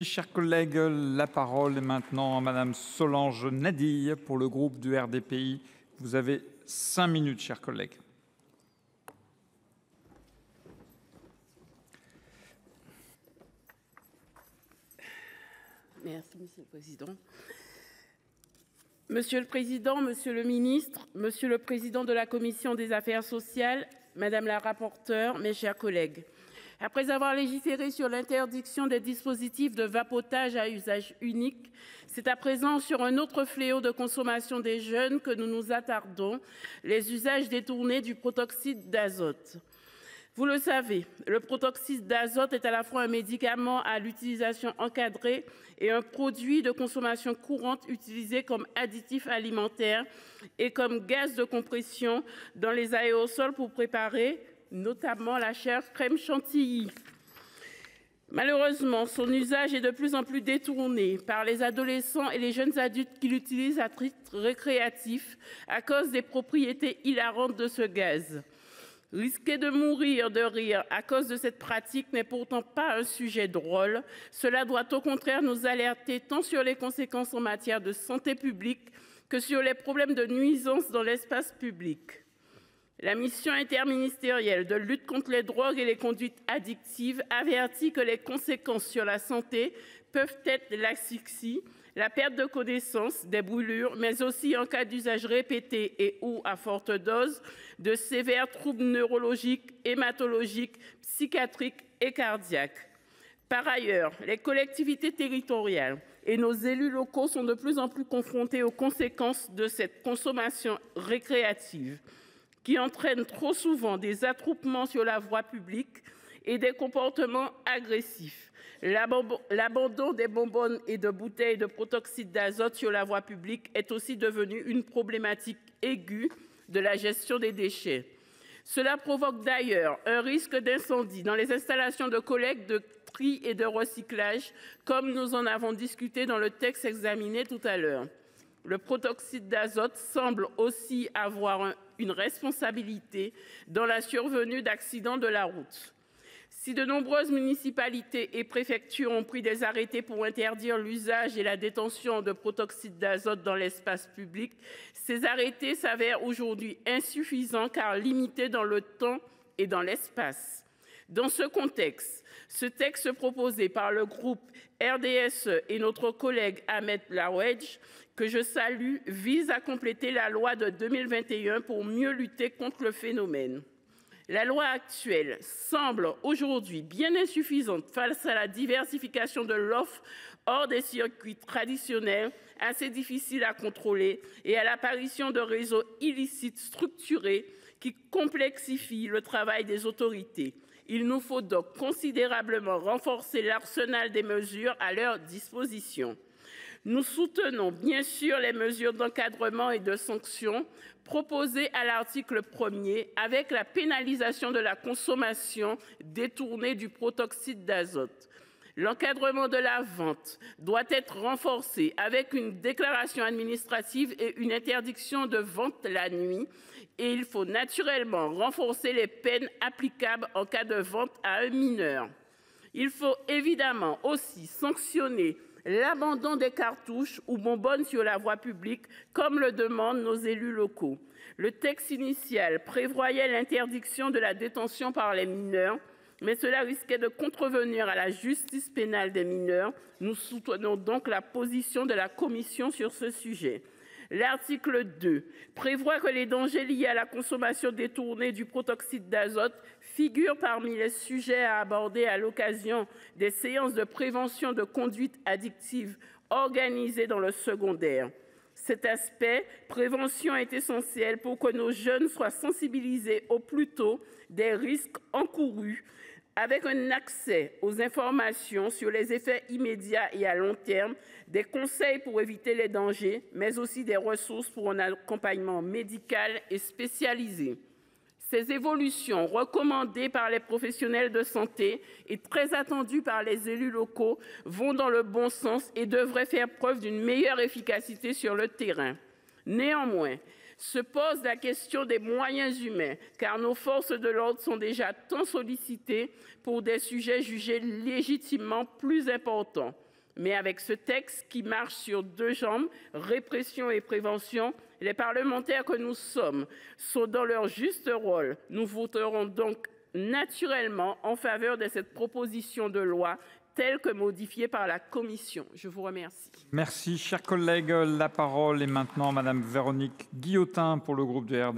Chers collègues, la parole est maintenant à Madame Solange Nadille pour le groupe du RDPI. Vous avez 5 minutes, chers collègues. Merci, Monsieur le Président. Monsieur le Président, Monsieur le Ministre, Monsieur le Président de la Commission des Affaires sociales, Madame la rapporteure, mes chers collègues. Après avoir légiféré sur l'interdiction des dispositifs de vapotage à usage unique, c'est à présent sur un autre fléau de consommation des jeunes que nous nous attardons, les usages détournés du protoxyde d'azote. Vous le savez, le protoxyde d'azote est à la fois un médicament à l'utilisation encadrée et un produit de consommation courante utilisé comme additif alimentaire et comme gaz de compression dans les aérosols pour préparer notamment la chère crème chantilly. Malheureusement, son usage est de plus en plus détourné par les adolescents et les jeunes adultes qui l'utilisent à titre récréatif à cause des propriétés hilarantes de ce gaz. Risquer de mourir de rire à cause de cette pratique n'est pourtant pas un sujet drôle. Cela doit au contraire nous alerter tant sur les conséquences en matière de santé publique que sur les problèmes de nuisance dans l'espace public. La mission interministérielle de lutte contre les drogues et les conduites addictives avertit que les conséquences sur la santé peuvent être l'asphyxie, la perte de connaissance, des brûlures, mais aussi en cas d'usage répété et ou à forte dose, de sévères troubles neurologiques, hématologiques, psychiatriques et cardiaques. Par ailleurs, les collectivités territoriales et nos élus locaux sont de plus en plus confrontés aux conséquences de cette consommation récréative, qui entraîne trop souvent des attroupements sur la voie publique et des comportements agressifs. L'abandon des bonbonnes et de bouteilles de protoxyde d'azote sur la voie publique est aussi devenu une problématique aiguë de la gestion des déchets. Cela provoque d'ailleurs un risque d'incendie dans les installations de collecte, de tri et de recyclage, comme nous en avons discuté dans le texte examiné tout à l'heure. Le protoxyde d'azote semble aussi avoir une responsabilité dans la survenue d'accidents de la route. Si de nombreuses municipalités et préfectures ont pris des arrêtés pour interdire l'usage et la détention de protoxyde d'azote dans l'espace public, ces arrêtés s'avèrent aujourd'hui insuffisants car limités dans le temps et dans l'espace. Dans ce contexte, ce texte proposé par le groupe RDSE et notre collègue Ahmed Laouedj, que je salue, vise à compléter la loi de 2021 pour mieux lutter contre le phénomène. La loi actuelle semble aujourd'hui bien insuffisante face à la diversification de l'offre hors des circuits traditionnels, assez difficile à contrôler, et à l'apparition de réseaux illicites structurés qui complexifient le travail des autorités. Il nous faut donc considérablement renforcer l'arsenal des mesures à leur disposition. Nous soutenons bien sûr les mesures d'encadrement et de sanctions proposées à l'article 1er avec la pénalisation de la consommation détournée du protoxyde d'azote. L'encadrement de la vente doit être renforcé avec une déclaration administrative et une interdiction de vente la nuit. Et il faut naturellement renforcer les peines applicables en cas de vente à un mineur. Il faut évidemment aussi sanctionner l'abandon des cartouches ou bonbonnes sur la voie publique, comme le demandent nos élus locaux. Le texte initial prévoyait l'interdiction de la détention par les mineurs, mais cela risquait de contrevenir à la justice pénale des mineurs. Nous soutenons donc la position de la commission sur ce sujet. L'article 2 prévoit que les dangers liés à la consommation détournée du protoxyde d'azote figurent parmi les sujets à aborder à l'occasion des séances de prévention de conduite addictive organisées dans le secondaire. Cet aspect prévention est essentiel pour que nos jeunes soient sensibilisés au plus tôt des risques encourus, avec un accès aux informations sur les effets immédiats et à long terme, des conseils pour éviter les dangers, mais aussi des ressources pour un accompagnement médical et spécialisé. Ces évolutions, recommandées par les professionnels de santé et très attendues par les élus locaux, vont dans le bon sens et devraient faire preuve d'une meilleure efficacité sur le terrain. Néanmoins, se pose la question des moyens humains, car nos forces de l'ordre sont déjà tant sollicitées pour des sujets jugés légitimement plus importants. Mais avec ce texte qui marche sur deux jambes, répression et prévention, les parlementaires que nous sommes sont dans leur juste rôle. Nous voterons donc naturellement en faveur de cette proposition de loi telle que modifiée par la commission. Je vous remercie. Merci, chers collègues. La parole est maintenant à Madame Véronique Guillotin pour le groupe du RDPI.